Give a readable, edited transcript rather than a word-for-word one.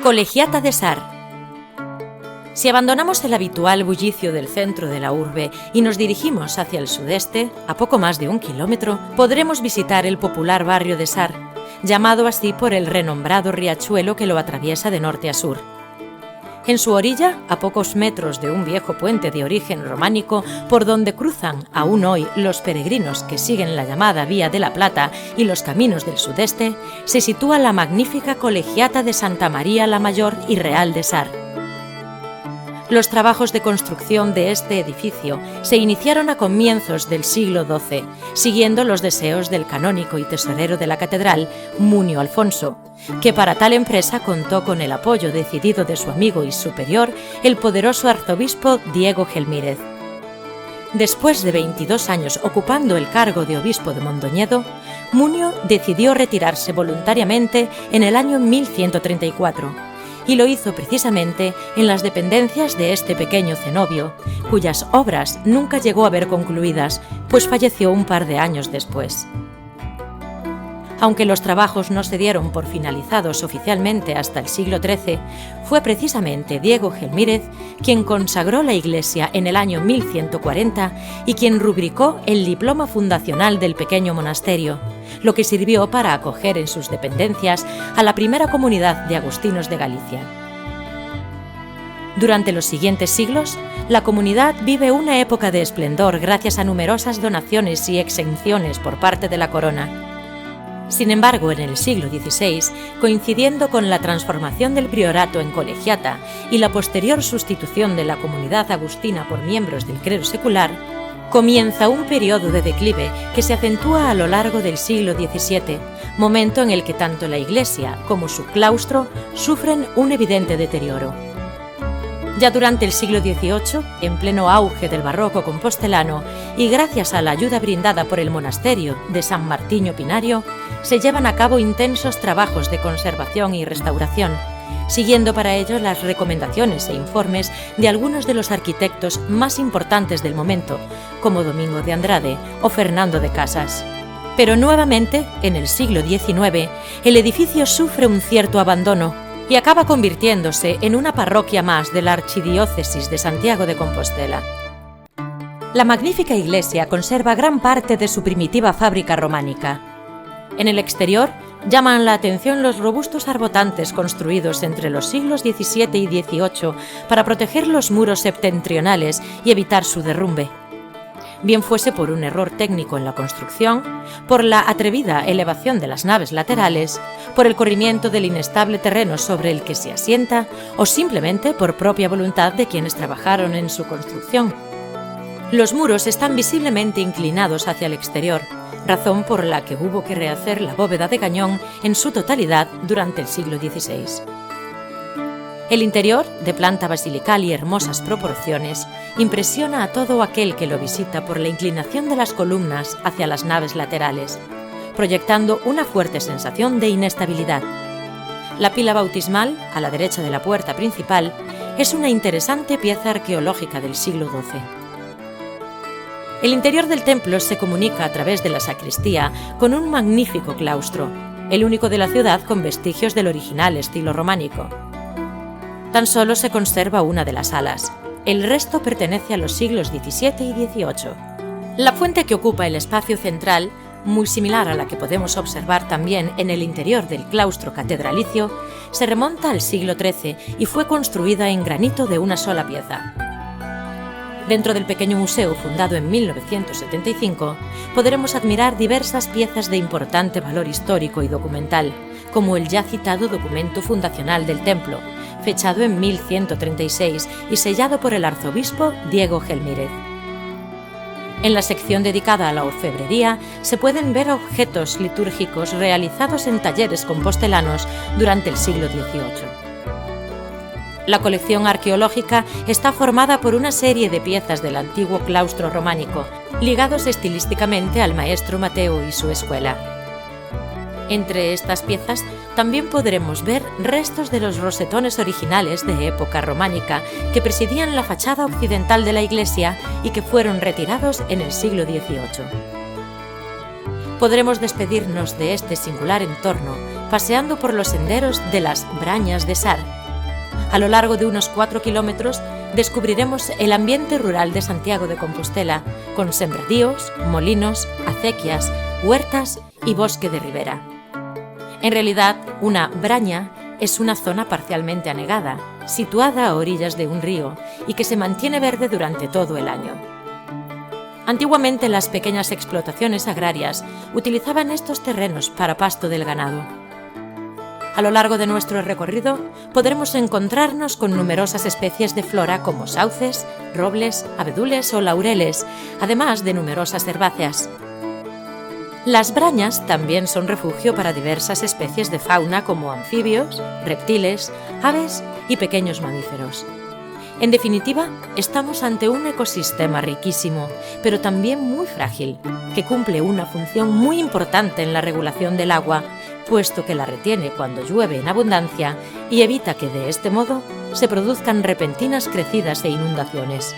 Colegiata de Sar. Si abandonamos el habitual bullicio del centro de la urbe y nos dirigimos hacia el sudeste, a poco más de 1 kilómetro, podremos visitar el popular barrio de Sar, llamado así por el renombrado riachuelo que lo atraviesa de norte a sur. En su orilla, a pocos metros de un viejo puente de origen románico por donde cruzan aún hoy los peregrinos que siguen la llamada Vía de la Plata y los caminos del sudeste, se sitúa la magnífica Colegiata de Santa María la Mayor y Real de Sar. Los trabajos de construcción de este edificio se iniciaron a comienzos del siglo XII, siguiendo los deseos del canónigo y tesorero de la catedral, Munio Alfonso, que para tal empresa contó con el apoyo decidido de su amigo y superior, el poderoso arzobispo Diego Gelmírez. Después de 22 años ocupando el cargo de obispo de Mondoñedo, Munio decidió retirarse voluntariamente en el año 1134, y lo hizo precisamente en las dependencias de este pequeño cenobio, cuyas obras nunca llegó a ver concluidas, pues falleció un par de años después. Aunque los trabajos no se dieron por finalizados oficialmente hasta el siglo XIII, fue precisamente Diego Gelmírez quien consagró la iglesia en el año 1140 y quien rubricó el diploma fundacional del pequeño monasterio, lo que sirvió para acoger en sus dependencias a la primera comunidad de agustinos de Galicia. Durante los siguientes siglos, la comunidad vive una época de esplendor gracias a numerosas donaciones y exenciones por parte de la corona. Sin embargo, en el siglo XVI, coincidiendo con la transformación del priorato en colegiata y la posterior sustitución de la comunidad agustina por miembros del clero secular, comienza un periodo de declive que se acentúa a lo largo del siglo XVII, momento en el que tanto la iglesia como su claustro sufren un evidente deterioro. Ya durante el siglo XVIII, en pleno auge del barroco compostelano y gracias a la ayuda brindada por el monasterio de San Martiño Pinario, se llevan a cabo intensos trabajos de conservación y restauración, siguiendo para ello las recomendaciones e informes de algunos de los arquitectos más importantes del momento, como Domingo de Andrade o Fernando de Casas. Pero nuevamente, en el siglo XIX, el edificio sufre un cierto abandono y acaba convirtiéndose en una parroquia más de la Archidiócesis de Santiago de Compostela. La magnífica iglesia conserva gran parte de su primitiva fábrica románica. En el exterior, llaman la atención los robustos arbotantes construidos entre los siglos XVII y XVIII para proteger los muros septentrionales y evitar su derrumbe. Bien fuese por un error técnico en la construcción, por la atrevida elevación de las naves laterales, por el corrimiento del inestable terreno sobre el que se asienta o simplemente por propia voluntad de quienes trabajaron en su construcción. Los muros están visiblemente inclinados hacia el exterior, razón por la que hubo que rehacer la bóveda de cañón en su totalidad durante el siglo XVI. El interior, de planta basilical y hermosas proporciones, impresiona a todo aquel que lo visita por la inclinación de las columnas hacia las naves laterales, proyectando una fuerte sensación de inestabilidad. La pila bautismal, a la derecha de la puerta principal, es una interesante pieza arqueológica del siglo XII. El interior del templo se comunica a través de la sacristía con un magnífico claustro, el único de la ciudad con vestigios del original estilo románico. Tan solo se conserva una de las alas. El resto pertenece a los siglos XVII y XVIII. La fuente que ocupa el espacio central, muy similar a la que podemos observar también en el interior del claustro catedralicio, se remonta al siglo XIII y fue construida en granito de una sola pieza. Dentro del pequeño museo fundado en 1975, podremos admirar diversas piezas de importante valor histórico y documental, como el ya citado documento fundacional del templo, fechado en 1136 y sellado por el arzobispo Diego Gelmírez. En la sección dedicada a la orfebrería se pueden ver objetos litúrgicos realizados en talleres compostelanos durante el siglo XVIII. La colección arqueológica está formada por una serie de piezas del antiguo claustro románico, ligados estilísticamente al maestro Mateo y su escuela. Entre estas piezas también podremos ver restos de los rosetones originales de época románica que presidían la fachada occidental de la iglesia y que fueron retirados en el siglo XVIII. podremos despedirnos de este singular entorno paseando por los senderos de las Brañas de Sar. A lo largo de unos 4 kilómetros descubriremos el ambiente rural de Santiago de Compostela, con sembradíos, molinos, acequias, huertas y bosque de ribera. En realidad, una braña es una zona parcialmente anegada, situada a orillas de un río y que se mantiene verde durante todo el año. Antiguamente las pequeñas explotaciones agrarias utilizaban estos terrenos para pasto del ganado. A lo largo de nuestro recorrido podremos encontrarnos con numerosas especies de flora como sauces, robles, abedules o laureles, además de numerosas herbáceas. Las brañas también son refugio para diversas especies de fauna como anfibios, reptiles, aves y pequeños mamíferos. En definitiva, estamos ante un ecosistema riquísimo, pero también muy frágil, que cumple una función muy importante en la regulación del agua, puesto que la retiene cuando llueve en abundancia y evita que de este modo se produzcan repentinas crecidas e inundaciones.